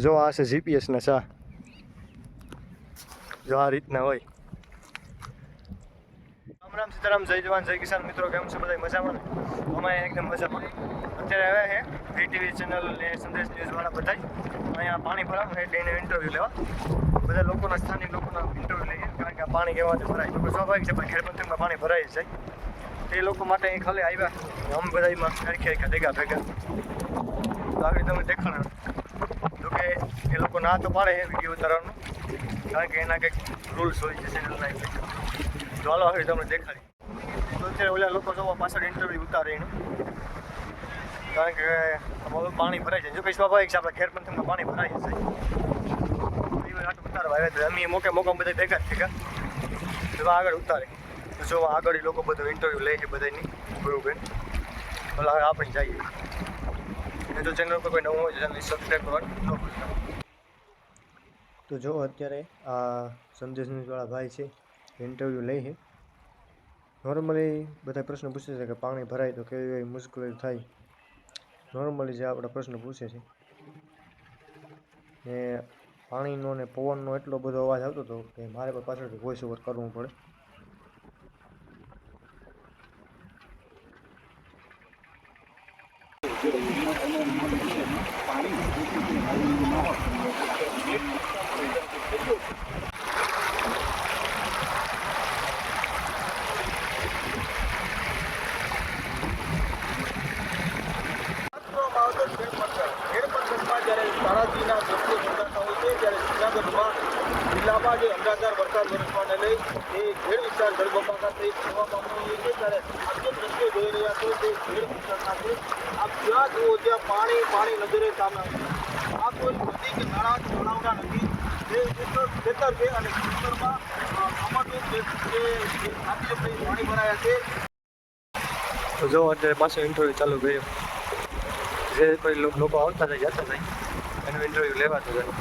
જો આ છે જીપીએસના ચા, જો આ રીતના હોય. રામ રામ સીતારામ, જય જવાન જય કિસાન. મિત્રો કેમ છો બધા? મજામાં ને? અમે એકદમ મજામાં. અત્યારે આવ્યા છે VTV ચેનલ ને સંદેશ ન્યૂઝવાળા બધા અહીંયા પાણી ભરાવું એટલે એને ઇન્ટરવ્યૂ લેવા. બધા લોકોના સ્થાનિક લોકોના ઇન્ટરવ્યૂ લઈએ, કારણ કે આ પાણી કેવાથી ભરાય તો સ્વાભાવિક છે, પણ ખેડ પંથકમાં પાણી ભરાઈ જાય એ લોકો માટે અહીં ખાલી આવ્યા. અમે બધા એમાં સરખી ભેગા ભેગા તો આગળ તમને દેખાણ તો કે એ લોકો ના તો પાડે છે વિડીયો ઉતારવાનું, કારણ કે એના કંઈક રૂલ્સ હોય છે ચેનલના. તો હાલો હવે તમને દેખાડી. તો અત્યારે ઓલા લોકો જોવા પાછળ ઇન્ટરવ્યૂ ઉતારે એનું, કારણ કે પાણી ભરાઈ જાય. જો કંઈ સ્વાભાવિક છે, આપણે ખેડ પંથકમાં પાણી ભરાઈ જાય આટલું ઉતારવા આવ્યા તો અમે મોકે બધા ભેગા જ ભેગા તો આગળ ઉતારે. તો જો આગળ લોકો બધું ઇન્ટરવ્યૂ લે છે બધાની બરોબર. ભલે હવે આપણે જઈએ. જો ચેનલ પર કોઈ નવું હોય તો ચેનલ સબસ્ક્રાઈબ કરવાનું ન ભૂલતા. તો જો અત્યારે આ સંદેશ ન્યૂઝવાળા ભાઈ છે ઇન્ટરવ્યૂ લે છે. નોર્મલી બધા પ્રશ્ન પૂછે છે કે પાણી ભરાય તો કેવી એવી મુશ્કેલી થાય. નોર્મલી જે આપણા પ્રશ્ન પૂછે છે ને પાણીનો ને પવનનો એટલો બધો અવાજ આવતો હતો કે મારે પણ પાછળથી વોઇસ ઓવર કરવું પડે. તારાજીના દ્રશ્યો દેખાતા હોય છે ત્યારે જૂનાગઢમાં જિલ્લામાં જે અનરાધાર વરસાદ વરસવાને લઈ એ ખેડ વિસ્તાર જળબંબાકાર થઈ જવા પામતો હોય છે. ત્યારે આ જે દ્રશ્યો જોઈ રહ્યા છો તે ખેડ વિસ્તારના છે. આપ જ્યાં જુઓ ત્યાં પાણી નજરે સામે આ કોઈ નદી કે નાળા તળાવના નથી, જે ખેતર છે અને ખેતરમાં આમાંથી જે પાણી ભરાયા છે. તો જો અત્યારે પાછો ઇન્ટરવ્યૂ ચાલુ કર્યો. જે કોઈ લોકો આવતા જાય જતા જાય એનું ઇન્ટરવ્યૂ લેવાતું જાય.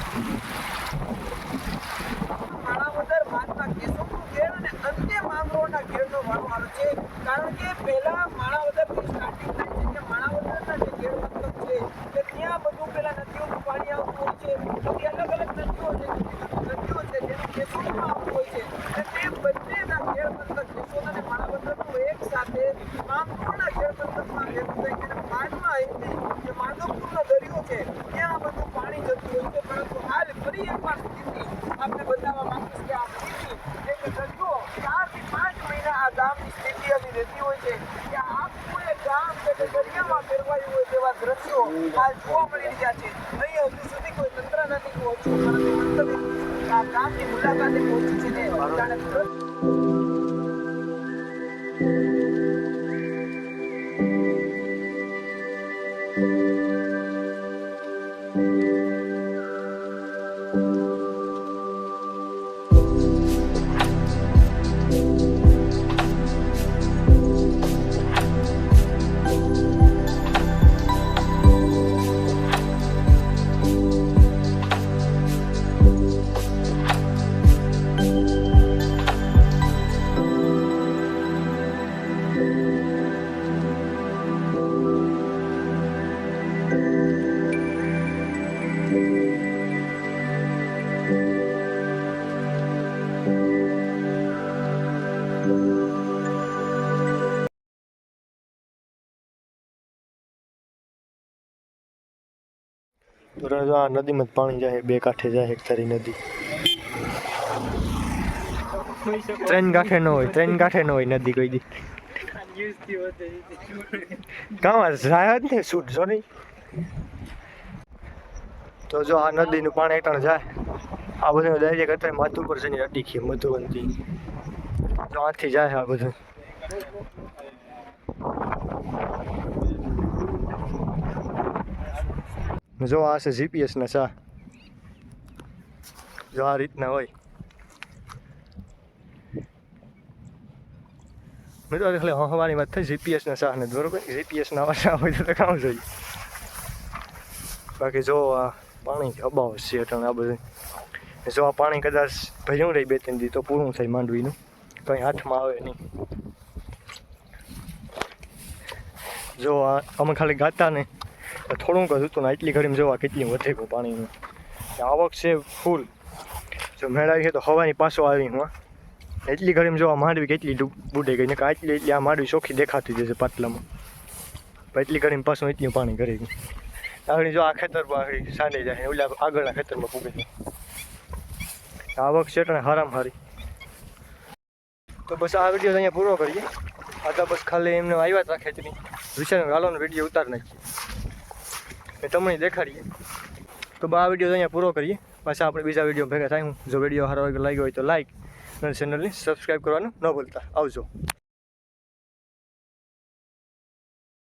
માણાવદર બાદના કેશોદનું ખેડ અને અંતે માંગરોળના ખેડનો વારો આવે છે, કારણ કે પહેલા માણાવદરથી સ્ટાર્ટિંગ થાય છે. કે માણાવદરના જે ખેડ મતલબ છે કે ત્યાં બધું પહેલા નદીઓનું પાણી આવતું હોય છે. પછી અલગ અલગ નદીઓ છે જેનું કેશોદમાં આવતું હોય છે. અને તે બંનેના ખેડ મતલબ કેશોદ અને માણાવદરનું એક સાથે માંગરોળના ખેડ મતલબમાં ભેગું થઈ છે. બાદમાં જે માધવપુરનો દરિયો છે ત્યાં બધું પાણી જતું હોય છે. પરંતુ હાલ ફરી એકવાર સ્થિતિ આપણે બતાવવા માંગીશ કે આ સ્થિતિ એક દરિયો 4 થી 5 મહિના આ ગામની સ્થિતિ આવી રહેતી હોય છે કે આખું એક ગામ છે તે દરિયામાં ફેરવાયું હોય તેવા દ્રશ્યો હાલ જોવા મળી રહ્યા છે. અહીં હજુ સુધી કોઈ તંત્ર નથી પહોંચ્યું, પરંતુ વાસ્તવિક આ ગામની મુલાકાતે પહોંચ્યું છે તે જાણે તો આ નદીમાં જ પાણી જાય, બે કાંઠે જાય. એક તારી નદી ત્રણ કાંઠે ન હોય, નદી કોઈ દી કાં જાય જ ને શૂટ જો નહીં. તો જો આ નદીનું પાણી એકટાણ જાય આ બધું ડાયરેક્ટ અત્યારે માથું પર જઈને અડીખીએ મધુવંતી. જો આથી જાય આ બધું. જો આ છે જીપીએસના ચા, જો આ રીતના હોય. મિત્રો ખાલી હવાની વાત થઈ જીપીએસના ચા ને બરોબર. જીપીએસના ચા હોય તો કામ જોઈએ. બાકી જો આ પાણી અભાવ છે એટલે આ બધું. જો આ પાણી કદાચ ભર્યું રહી 2-3 દી તો પૂરું થાય માંડવીનું, કંઈ હાથમાં આવે નહીં. જો આ અમે ખાલી ગાતા ને થોડુંક જ હતું ને એટલી ઘડીમાં જોવા કેટલી વધે પાણીનું. આવક છે ફૂલ. જો મેળાવી છે તો હવાની પાછો આવી હું એટલી ઘડીમાં જોવા માંડવી કેટલી બુડે ગઈ ને કે એટલી આ માંડવી ચોખ્ખી દેખાતી જશે પાટલામાં. એટલી ઘડીમાં પાછું એટલું પાણી કરી ગયું. આગળ જો આ ખેતરમાં આગળ સાંડે જાય ઓલા આગળના ખેતરમાં પૂગે છે. આવક છે ને હારામ હારી. તો બસ આ વિડીયો અહીંયા પૂરો કરીએ. આ તો બસ ખાલી એમને આવ્યા હતા ખેંચની વિચાર ગાલોનો વિડીયો ઉતાર નાખીએ તમને દેખાડીએ. તો આ વિડીયો અહીંયા પૂરો કરીએ. પાછા આપણે બીજા વિડીયો ભેગા થાય. જો વિડીયો સારો લાગ્યો હોય તો લાઈક અને ચેનલને સબસ્ક્રાઈબ કરવાનું ન ભૂલતા. આવજો.